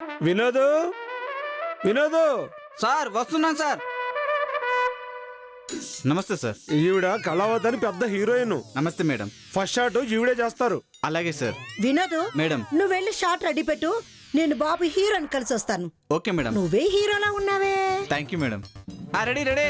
Vinod, Vinod. Sir వస్తున్నాను sir. నమస్తే sir. ఈవిడ కళావతి అని పెద్ద హీరోయిన్. నమస్తే మేడం. ఫస్ట్ షాట్ ఈవిడే చేస్తారు. అలాగే సార్. వినోదు, మేడం. నువ్వు వెళ్ళి షాట్ రెడీ పెట్టు, నేను బాబు హీరోని కలిసి వస్తాను. Okay madam. నువ్వే హీరోలా ఉన్నావే. Thank you madam. Ready ready.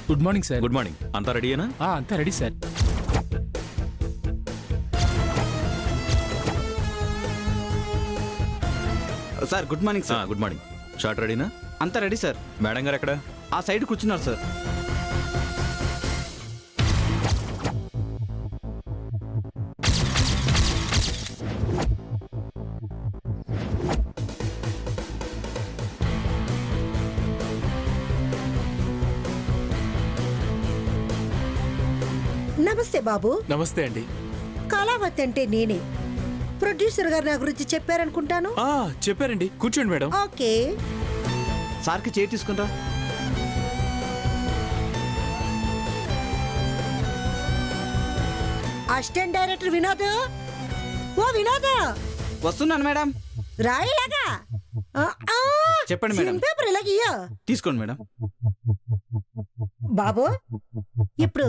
Good morning sir. Good morning. అంతా రెడీయేనా? అంతా ready sir. Sir good morning sir. Good morning. Short రెడీనా? అంతా రెడీ సార్. మేడం గారు ఎక్కడ? ఆ సైడ్ కూర్చున్నారు సార్. నమస్తే బాబు. నమస్తే అండి. కళావతి అంటే నేనే. ప్రొడ్యూసర్ గారు నా గురించి చెప్పారనుకుంటాను. చెప్పారండి. కూర్చోండి మేడం. ఓకే. సార్కి చేయి తీసుకుంటా. Assistant director Vinod. ఓ వినోద్, వస్తున్నాను మేడం. రాయిలాగా చెప్పండి మేడం. Scene paper ఇలాగయ్యో. తీసుకోండి మేడం. బాబు, ఇప్పుడు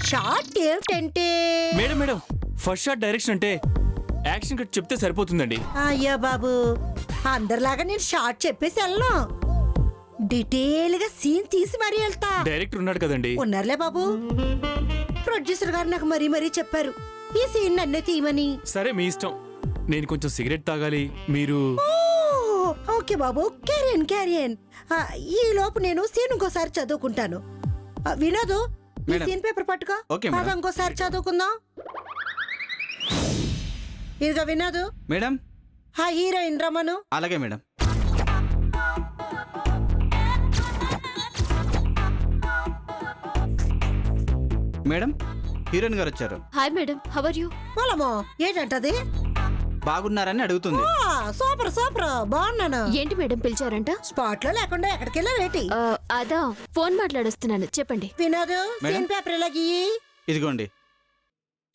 షార్ట్ ఏమిటంటే madam madam first shot direction అంటే యాక్షన్ కట్ చెప్తే సరిపోతుందండి. అయ్యా బాబు, అందరిలాగా నేను షార్ట్ చెప్పేసి వెళ్ళను. డీటెయిల్ గా సీన్ తీసి మరీ వెళ్తా. డైరెక్టర్ ఉన్నాడు కదండి. ఉన్నారులే బాబు. ప్రొడ్యూసర్ గారు నాకు మరీ చెప్పారు ఈ సీన్ నన్నే తీయమని. సరే మీ ఇష్టం. నేను కొంచెం సిగరెట్ తాగాలి. మీరు ఓకే బాబు, క్యారియన్ క్యారియన్. ఈ లోపు నేను సీన్ ఇంకోసారి చదువుకుంటాను. వినోదు, ఈ మేడం. సీన్ పేపర్ పట్టుకో. Okay madam. పద ఇంకోసారి చదువుకుందాం. ఇదిగో వినోదు, మేడం. హీరోయిన్ రమను. అలాగే మేడం. మేడం, హీరోయిన్ గారు వచ్చారు. Hi madam, how are you? పొలమో ఏంటంటది? బాగున్నారని అడుగుతుంది. సూపర్ సూపర్, బాగున్నాను. ఏంటి మేడం పిలిచారంట? స్పాట్ లో లేకుండా ఎక్కడికి వెళ్ళావేటి? అదా ఫోన్ మాట్లాడొస్తున్నాను, చెప్పండి. వినోదు, మేడం. సీన్ పేపర్ ఇలాగి. ఇదిగోండి.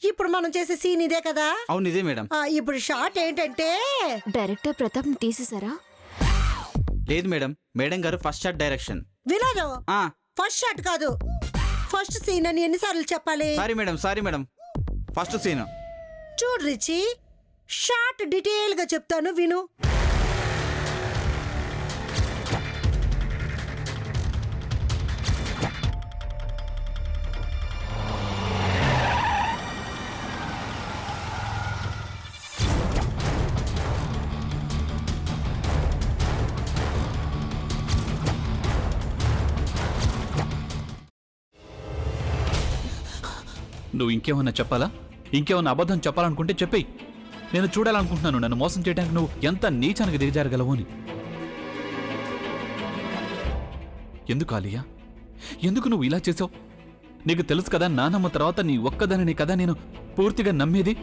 ఇప్పుడు మనం చేసే సీన్ ఇదే కదా? అవును ఇదే మేడం. ఇప్పుడు షార్ట్ ఏంటంటే డైరెక్టర్ ప్రతాప్ ని తీసేసారా? లేదు మేడం, మేడం గారు ఫస్ట్ షాట్ డైరెక్షన్. వినోదు, ఆ, ఫస్ట్ షాట్ కాదు, ఫస్ట్ సీన్ అని ఎన్నిసార్లు చెప్పాలి? Sorry madam. First scene. చూడు రిచి, షార్ట్ డీటెయిల్ గా చెప్తాను విను. నువ్వు ఇంకేమన్నా చెప్పాలా? ఇంకేమన్నా అబద్ధం చెప్పాలనుకుంటే చెప్పేయి. నేను చూడాలనుకుంటున్నాను నన్ను మోసం చేయడానికి నువ్వు ఎంత నీచానికి దిగజారగలవు అని. ఎందుకు ఆలియా, ఎందుకు నువ్వు ఇలా చేసావు? నీకు తెలుసు కదా నానమ్మ తర్వాత నీ ఒక్కదానిని కదా నేను పూర్తిగా నమ్మేది.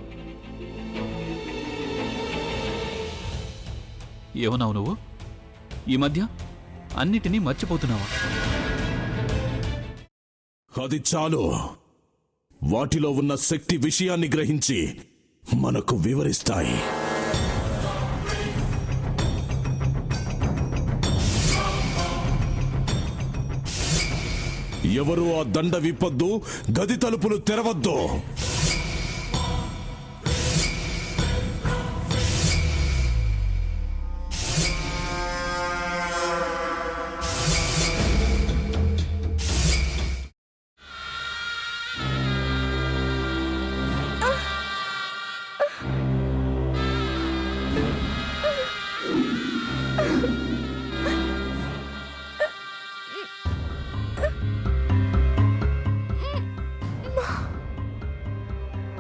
ఏమన్నావు నువ్వు? ఈ మధ్య అన్నిటినీ మర్చిపోతున్నావా? అది చాలు. వాటిలో ఉన్న శక్తి విషయాన్ని గ్రహించి మనకు వివరిస్తాయి. ఎవరు ఆ దండ విప్పొద్దు, గది తలుపులు తెరవద్దు.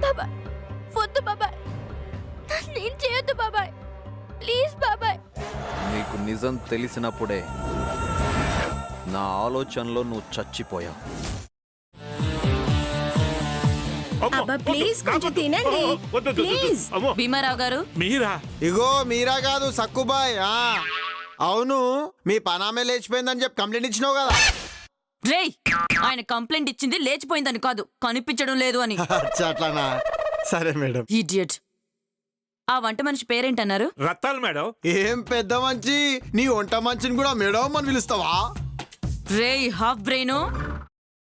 బాబాయ్ వద్దు బాబాయ్, నేను చేయొద్దు బాబాయ్, ప్లీజ్ బాబాయ్. నీకు నిజం తెలిసినప్పుడే నా ఆలోచనలో నువ్వు చచ్చిపోయావు. అబ్బా ప్లీజ్ కొంచెం తినండి ప్లీజ్. భీమారావు గారు మీరా? ఇగో మీరా కాదు సక్కుబాయ్. అవును మీ పనామే లేచిపోయిందని చెప్పి కంప్లైంట్ ఇచ్చినావు కదా. రేయ్ ఆయన కంప్లైంట్ ఇచ్చింది లేచిపోయిందని కాదు, కనిపించడం లేదు అని. అచ్చా, అట్లానా? సరే మేడం. ఇడియట్. ఆ వంట మనిషి పేరేంటన్నారు? రత్తాలు మేడం. ఏం పెద్ద మంచి, నీ వంట మంచిని కూడా మేడం అని పిలుస్తావా? రేయ్ హాఫ్ బ్రెయిన్,